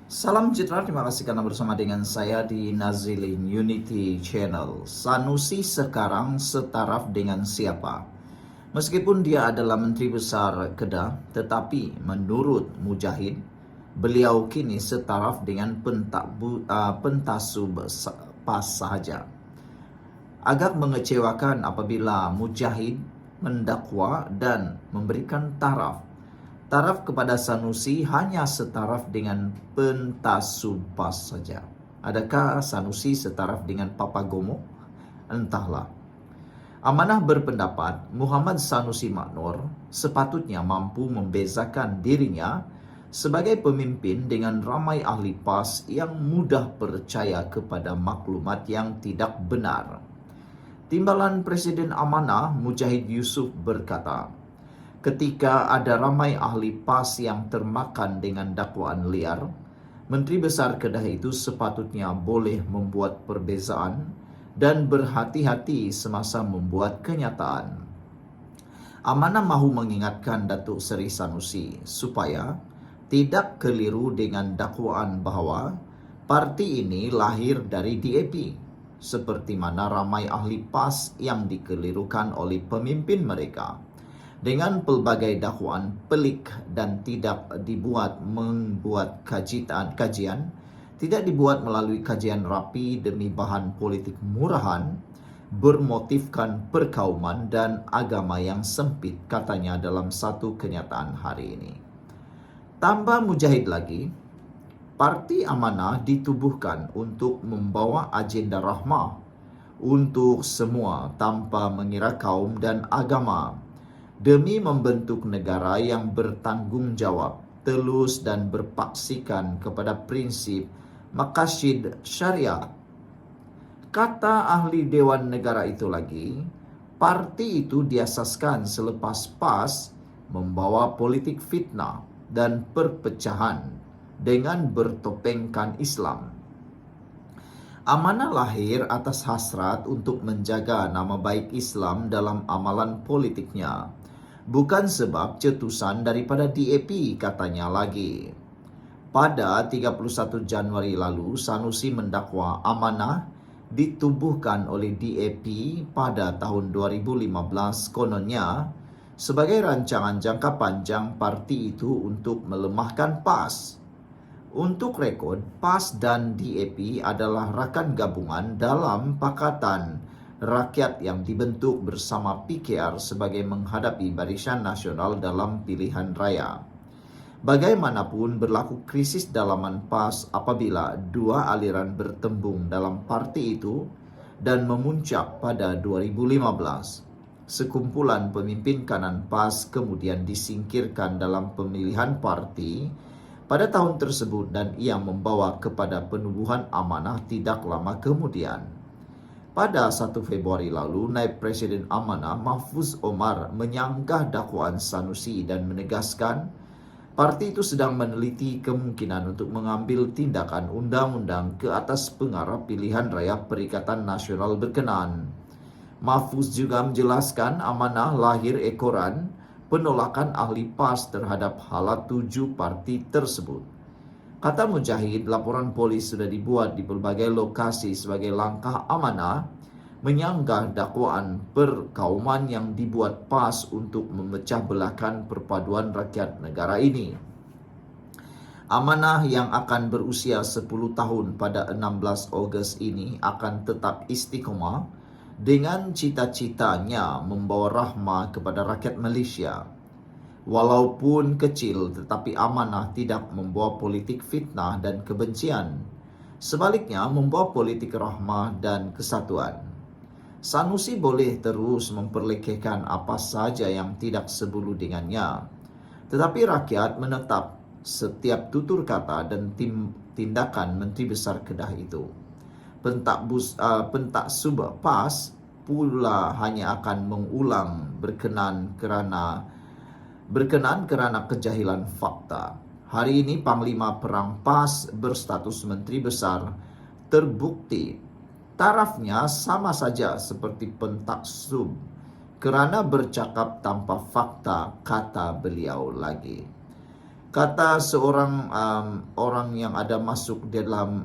Salam sejahtera, terima kasih karena bersama dengan saya di Nazilin Unity Channel. Sanusi sekarang setaraf dengan siapa? Meskipun dia adalah Menteri Besar Kedah, tetapi menurut Mujahid, beliau kini setaraf dengan pentasub PAS sahaja. Agak mengecewakan apabila Mujahid mendakwa dan memberikan taraf kepada Sanusi hanya setaraf dengan pentasub PAS saja. Adakah Sanusi setaraf dengan Papagomo? Entahlah. Amanah berpendapat Muhammad Sanusi Maknur sepatutnya mampu membezakan dirinya sebagai pemimpin dengan ramai ahli PAS yang mudah percaya kepada maklumat yang tidak benar. Timbalan Presiden Amanah Mujahid Yusuf berkata, ketika ada ramai ahli PAS yang termakan dengan dakwaan liar, Menteri Besar Kedah itu sepatutnya boleh membuat perbezaan dan berhati-hati semasa membuat kenyataan. Amanah mahu mengingatkan Datuk Seri Sanusi supaya tidak keliru dengan dakwaan bahawa parti ini lahir dari DAP, seperti mana ramai ahli PAS yang dikelirukan oleh pemimpin mereka dengan pelbagai dakwaan pelik dan tidak membuat kajian, tidak dibuat melalui kajian rapi demi bahan politik murahan, bermotifkan perkauman dan agama yang sempit, katanya dalam satu kenyataan hari ini. Tambah Mujahid lagi, Parti Amanah ditubuhkan untuk membawa agenda rahmah untuk semua tanpa mengira kaum dan agama, demi membentuk negara yang bertanggungjawab, telus dan berpaksikan kepada prinsip maqasid syariah. Kata ahli Dewan Negara itu lagi, parti itu diasaskan selepas PAS membawa politik fitnah dan perpecahan dengan bertopengkan Islam. Amanah lahir atas hasrat untuk menjaga nama baik Islam dalam amalan politiknya, bukan sebab cetusan daripada DAP, katanya lagi. Pada 31 Januari lalu, Sanusi mendakwa Amanah ditubuhkan oleh DAP pada tahun 2015 kononnya sebagai rancangan jangka panjang parti itu untuk melemahkan PAS. Untuk rekod, PAS dan DAP adalah rakan gabungan dalam Pakatan Rakyat yang dibentuk bersama PKR sebagai menghadapi Barisan Nasional dalam pilihan raya. Bagaimanapun berlaku krisis dalaman PAS apabila dua aliran bertembung dalam parti itu dan memuncak pada 2015. Sekumpulan pemimpin kanan PAS kemudian disingkirkan dalam pemilihan parti pada tahun tersebut dan ia membawa kepada penubuhan Amanah tidak lama kemudian. Pada 1 Februari lalu, Naib Presiden Amanah Mahfuz Omar menyanggah dakwaan Sanusi dan menegaskan parti itu sedang meneliti kemungkinan untuk mengambil tindakan undang-undang ke atas pengarah pilihan raya Perikatan Nasional berkenaan. Mahfuz juga menjelaskan Amanah lahir ekoran penolakan ahli PAS terhadap hala 7 parti tersebut. Kata Mujahid, laporan polis sudah dibuat di berbagai lokasi sebagai langkah Amanah menyanggah dakwaan perkauman yang dibuat PAS untuk memecah belahkan perpaduan rakyat negara ini. Amanah yang akan berusia 10 tahun pada 16 Ogos ini akan tetap istiqomah dengan cita-citanya membawa rahmah kepada rakyat Malaysia. Walaupun kecil, tetapi Amanah tidak membawa politik fitnah dan kebencian. Sebaliknya, membawa politik rahmah dan kesatuan. Sanusi boleh terus memperlekehkan apa saja yang tidak sebulu dengannya, tetapi rakyat menetap setiap tutur kata dan tindakan Menteri Besar Kedah itu. Pentaksub PAS pula hanya akan mengulang berkenan kerana kejahilan fakta. Hari ini Panglima Perang PAS berstatus Menteri Besar terbukti tarafnya sama saja seperti pentaksub kerana bercakap tanpa fakta, kata beliau lagi. Kata seorang orang yang ada masuk dalam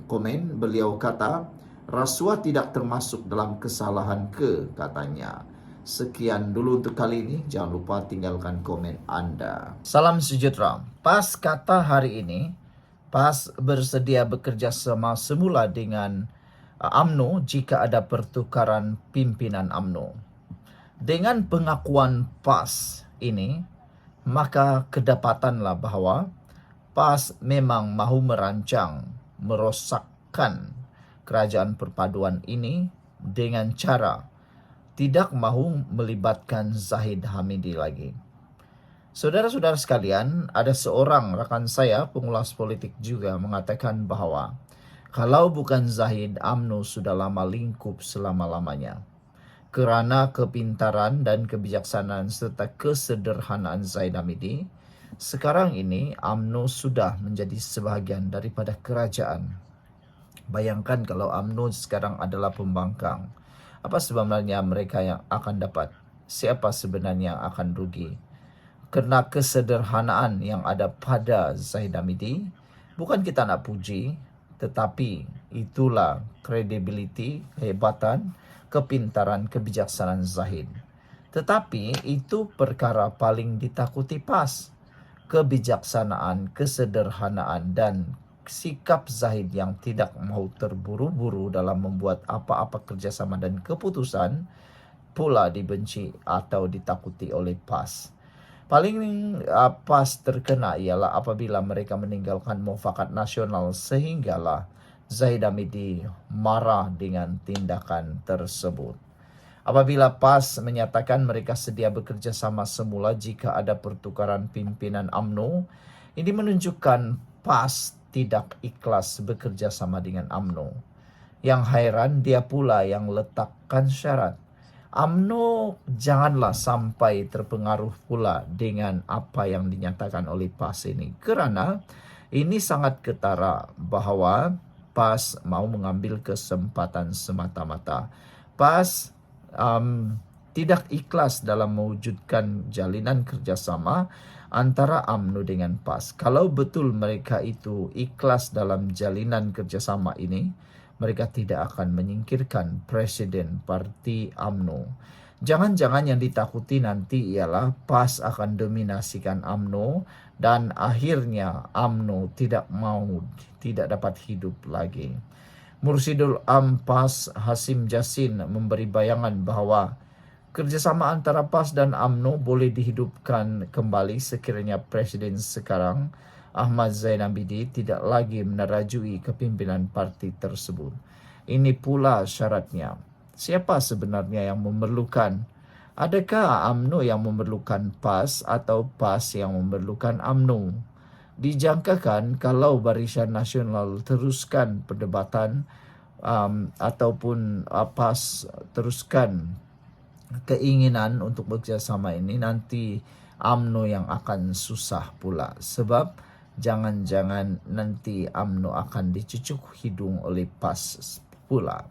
komen, beliau kata, rasuah tidak termasuk dalam kesalahan katanya. Sekian dulu untuk kali ini. Jangan lupa tinggalkan komen Anda. Salam sejahtera. PAS kata hari ini, PAS bersedia bekerja sama semula dengan UMNO jika ada pertukaran pimpinan UMNO. Dengan pengakuan PAS ini, maka kedapatanlah bahwa PAS memang mahu merancang, merosakkan kerajaan perpaduan ini dengan cara tidak mahu melibatkan Zahid Hamidi lagi. Saudara-saudara sekalian, ada seorang rekan saya, pengulas politik juga, mengatakan bahwa kalau bukan Zahid, UMNO sudah lama lingkup selama-lamanya. Kerana kepintaran dan kebijaksanaan serta kesederhanaan Zahid Hamidi, sekarang ini UMNO sudah menjadi sebahagian daripada kerajaan. Bayangkan kalau UMNO sekarang adalah pembangkang. Apa sebenarnya mereka yang akan dapat? Siapa sebenarnya yang akan rugi? Kerana kesederhanaan yang ada pada Zahid Hamidi, bukan kita nak puji, tetapi itulah kredibiliti, kehebatan, kepintaran, kebijaksanaan Zahid. Tetapi itu perkara paling ditakuti PAS. Kebijaksanaan, kesederhanaan, dan sikap Zahid yang tidak mahu terburu-buru dalam membuat apa-apa kerjasama dan keputusan pula dibenci atau ditakuti oleh PAS. Paling PAS terkena ialah apabila mereka meninggalkan mufakat nasional sehinggalah Zahid Hamidi marah dengan tindakan tersebut. Apabila PAS menyatakan mereka sedia bekerja sama semula jika ada pertukaran pimpinan UMNO, ini menunjukkan PAS tidak ikhlas bekerja sama dengan UMNO. Yang heran dia pula yang letakkan syarat. UMNO janganlah sampai terpengaruh pula dengan apa yang dinyatakan oleh PAS ini. Kerana ini sangat ketara bahawa PAS mau mengambil kesempatan semata-mata. PAS tidak ikhlas dalam mewujudkan jalinan kerjasama antara UMNO dengan PAS. Kalau betul mereka itu ikhlas dalam jalinan kerjasama ini, mereka tidak akan menyingkirkan Presiden Parti UMNO. Jangan-jangan yang ditakuti nanti ialah PAS akan dominasikan UMNO dan akhirnya UMNO tidak dapat hidup lagi. Mursyidul Am PAS Hasim Jassin memberi bayangan bahawa kerjasama antara PAS dan UMNO boleh dihidupkan kembali sekiranya Presiden sekarang Ahmad Zain Abidi tidak lagi menerajui kepimpinan parti tersebut. Ini pula syaratnya. Siapa sebenarnya yang memerlukan? Adakah UMNO yang memerlukan PAS atau PAS yang memerlukan UMNO? Dijangkakan kalau Barisan Nasional teruskan perdebatan ataupun PAS teruskan keinginan untuk bekerjasama ini, nanti UMNO yang akan susah pula. Sebab jangan-jangan nanti UMNO akan dicucuk hidung oleh PAS pula.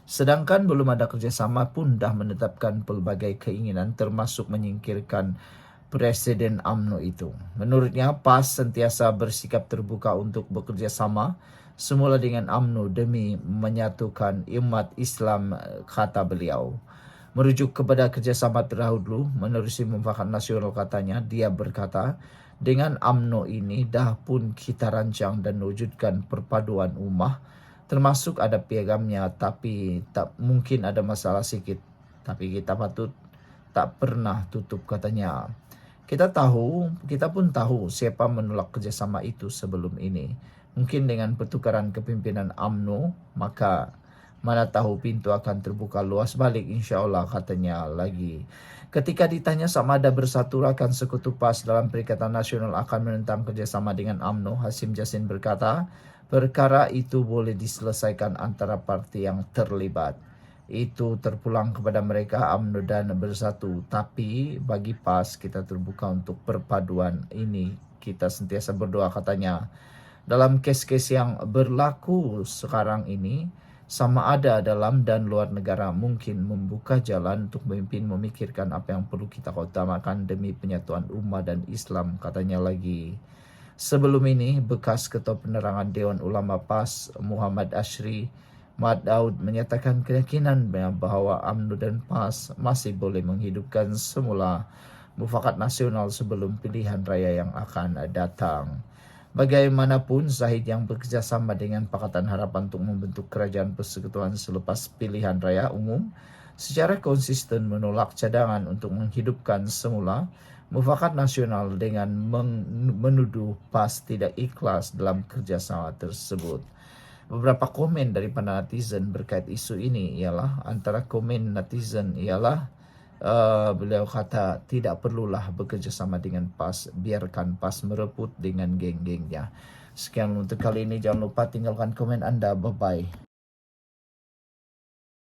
Sedangkan belum ada kerjasama pun dah menetapkan pelbagai keinginan termasuk menyingkirkan Presiden UMNO itu. Menurutnya, PAS sentiasa bersikap terbuka untuk bekerja sama semula dengan UMNO demi menyatukan umat Islam, kata beliau. Merujuk kepada kerjasama terdahulu menerusi mufakat nasional katanya, dia berkata, dengan UMNO ini dah pun kita rancang dan wujudkan perpaduan ummah, termasuk ada piagamnya, tapi tak mungkin ada masalah sikit. Tapi kita patut tak pernah tutup, katanya. Kita pun tahu siapa menolak kerjasama itu sebelum ini. Mungkin dengan pertukaran kepimpinan UMNO, maka mana tahu pintu akan terbuka luas balik, insyaAllah, katanya lagi. Ketika ditanya sama ada bersatu rakan sekutu PAS dalam Perikatan Nasional akan menentang kerjasama dengan UMNO, Hasim Jassin berkata, perkara itu boleh diselesaikan antara parti yang terlibat. Itu terpulang kepada mereka UMNO dan bersatu. Tapi bagi PAS kita terbuka untuk perpaduan ini. Kita sentiasa berdoa, katanya. Dalam kes-kes yang berlaku sekarang ini, sama ada dalam dan luar negara, mungkin membuka jalan untuk pemimpin memikirkan apa yang perlu kita utamakan demi penyatuan umat dan Islam, katanya lagi. Sebelum ini, bekas Ketua Penerangan Dewan Ulama PAS, Muhammad Ashri Mat Daud, menyatakan keyakinan bahwa UMNO dan PAS masih boleh menghidupkan semula mufakat nasional sebelum pilihan raya yang akan datang. Bagaimanapun, Zahid yang bekerjasama dengan Pakatan Harapan untuk membentuk kerajaan persekutuan selepas pilihan raya umum secara konsisten menolak cadangan untuk menghidupkan semula mufakat nasional dengan menuduh PAS tidak ikhlas dalam kerjasama tersebut. Beberapa komen dari para netizen berkait isu ini ialah, antara komen netizen ialah, beliau kata tidak perlulah bekerja sama dengan PAS, biarkan PAS merebut dengan geng-gengnya. Sekian untuk kali ini, jangan lupa tinggalkan komen Anda, bye bye.